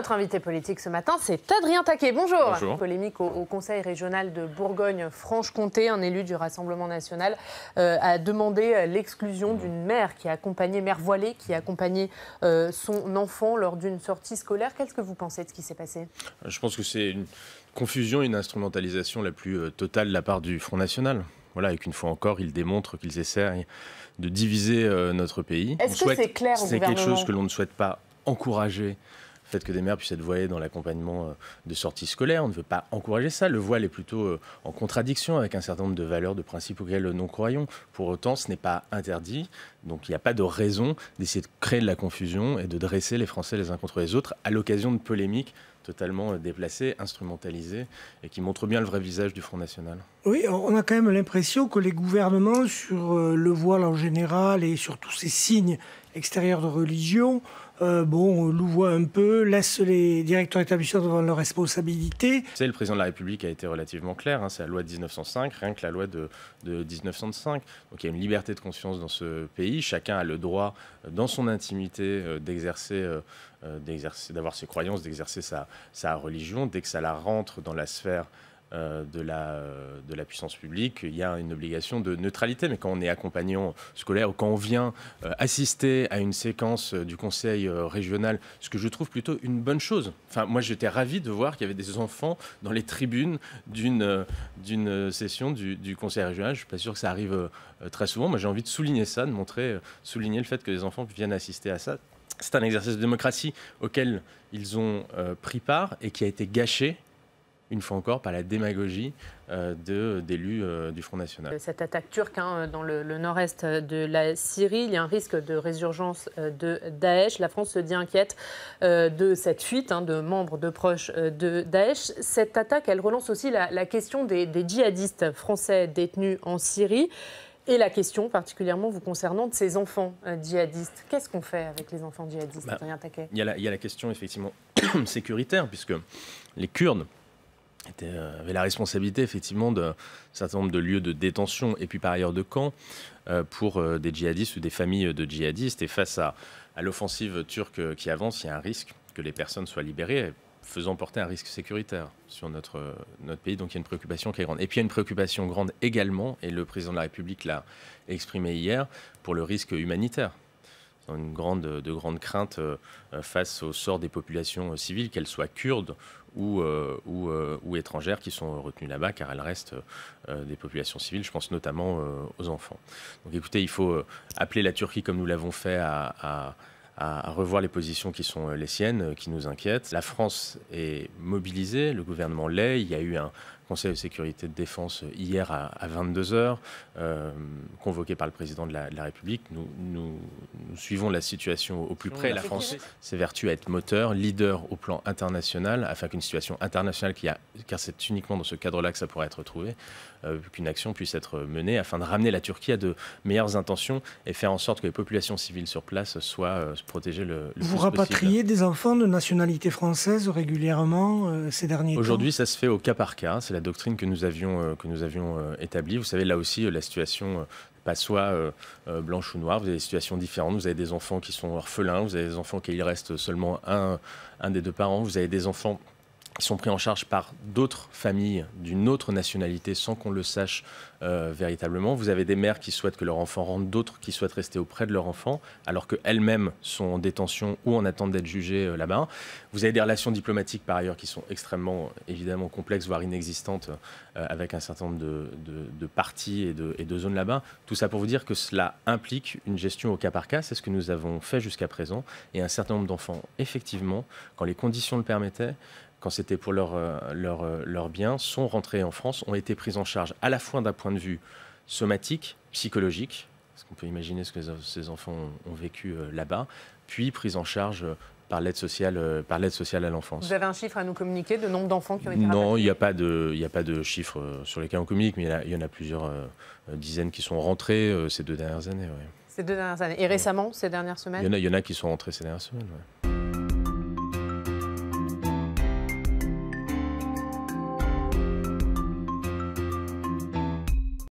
notre invité politique ce matin, c'est Adrien Taquet. Bonjour. Bonjour. Polémique au Conseil régional de Bourgogne-Franche-Comté. Un élu du Rassemblement national a demandé l'exclusion d'une mère mère voilée, qui a accompagné son enfant lors d'une sortie scolaire. Qu'est-ce que vous pensez de ce qui s'est passé? Je pense que c'est une confusion, une instrumentalisation la plus totale de la part du Front National. Voilà, et qu'une fois encore, ils démontrent qu'ils essaient de diviser notre pays. Est-ce que c'est clair au gouvernement? C'est quelque chose que l'on ne souhaite pas encourager. Le fait que des mères puissent être voilées dans l'accompagnement de sorties scolaires, on ne veut pas encourager ça. Le voile est plutôt en contradiction avec un certain nombre de valeurs, de principes auxquels nous croyons. Pour autant, ce n'est pas interdit. Donc il n'y a pas de raison d'essayer de créer de la confusion et de dresser les Français les uns contre les autres à l'occasion de polémiques totalement déplacées, instrumentalisées et qui montrent bien le vrai visage du Front National. Oui, on a quand même l'impression que les gouvernements, sur le voile en général et sur tous ces signes extérieurs de religion, louvoient un peu, laissent les directeurs d'établissement devant leurs responsabilités. Le président de la République a été relativement clair, c'est la loi de 1905, rien que la loi de 1905. Donc il y a une liberté de conscience dans ce pays, chacun a le droit, dans son intimité, d'avoir ses croyances, d'exercer sa religion. Dès que ça la rentre dans la sphère de la puissance publique, il y a une obligation de neutralité. Mais quand on est accompagnant scolaire ou quand on vient assister à une séquence du conseil régional, ce que je trouve plutôt une bonne chose. Enfin, moi, j'étais ravi de voir qu'il y avait des enfants dans les tribunes d'une session du conseil régional. Je ne suis pas sûr que ça arrive très souvent. Moi, j'ai envie de souligner ça, de souligner le fait que les enfants viennent assister à ça. C'est un exercice de démocratie auquel ils ont pris part et qui a été gâché, une fois encore, par la démagogie d'élus du Front National. Cette attaque turque dans le nord-est de la Syrie, il y a un risque de résurgence de Daesh. La France se dit inquiète de cette fuite de membres de proches de Daesh. Cette attaque, elle relance aussi la question des djihadistes français détenus en Syrie. Et la question particulièrement vous concernant de ces enfants djihadistes. Qu'est-ce qu'on fait avec les enfants djihadistes, Adrien Taquet? Il y a la question effectivement sécuritaire, puisque les Kurdes avaient la responsabilité effectivement d'un certain nombre de lieux de détention et puis par ailleurs de camps pour des djihadistes ou des familles de djihadistes. Et face à l'offensive turque qui avance, il y a un risque que les personnes soient libérées, faisant porter un risque sécuritaire sur notre pays. Donc il y a une préoccupation qui est grande. Et puis il y a une préoccupation grande également, et le président de la République l'a exprimé hier, pour le risque humanitaire. Une de grandes craintes face au sort des populations civiles, qu'elles soient kurdes ou étrangères, qui sont retenues là-bas, car elles restent des populations civiles. Je pense notamment aux enfants. Donc écoutez, il faut appeler la Turquie, comme nous l'avons fait, à revoir les positions qui sont les siennes, qui nous inquiètent. La France est mobilisée, le gouvernement l'est. Il y a eu un Conseil de sécurité de défense hier à 22h, convoqué par le président de la République. Nous suivons la situation au plus près. La France s'évertue à être moteur, leader au plan international, afin qu'une situation internationale, car c'est uniquement dans ce cadre-là que ça pourrait être trouvé, qu'une action puisse être menée afin de ramener la Turquie à de meilleures intentions et faire en sorte que les populations civiles sur place soient protégées le plus possible. Vous rapatriez des enfants de nationalité française régulièrement ces derniers temps? Aujourd'hui, ça se fait au cas par cas. C'est la doctrine que nous avions établie. Vous savez, là aussi, la situation pas soit blanche ou noire. Vous avez des situations différentes. Vous avez des enfants qui sont orphelins. Vous avez des enfants qui il reste seulement un des deux parents. Vous avez des enfants qui sont pris en charge par d'autres familles d'une autre nationalité sans qu'on le sache véritablement. Vous avez des mères qui souhaitent que leur enfant rentre, d'autres qui souhaitent rester auprès de leur enfant, alors qu'elles-mêmes sont en détention ou en attente d'être jugées là-bas. Vous avez des relations diplomatiques par ailleurs qui sont extrêmement, évidemment, complexes, voire inexistantes, avec un certain nombre de parties et de zones là-bas. Tout ça pour vous dire que cela implique une gestion au cas par cas. C'est ce que nous avons fait jusqu'à présent. Et un certain nombre d'enfants, effectivement, quand les conditions le permettaient, quand c'était pour leur bien, sont rentrés en France, ont été pris en charge à la fois d'un point de vue somatique, psychologique, parce qu'on peut imaginer ce que ces enfants ont vécu là-bas, puis pris en charge par l'aide sociale à l'enfance. Vous avez un chiffre à nous communiquer de nombre d'enfants qui ont été rapatriés? Non, il n'y a pas de chiffre sur lesquels on communique, mais il y en a plusieurs dizaines qui sont rentrés ces 2 dernières années. Ouais. Ces 2 dernières années. Et récemment, ces dernières semaines? Il y en a qui sont rentrés ces dernières semaines, ouais.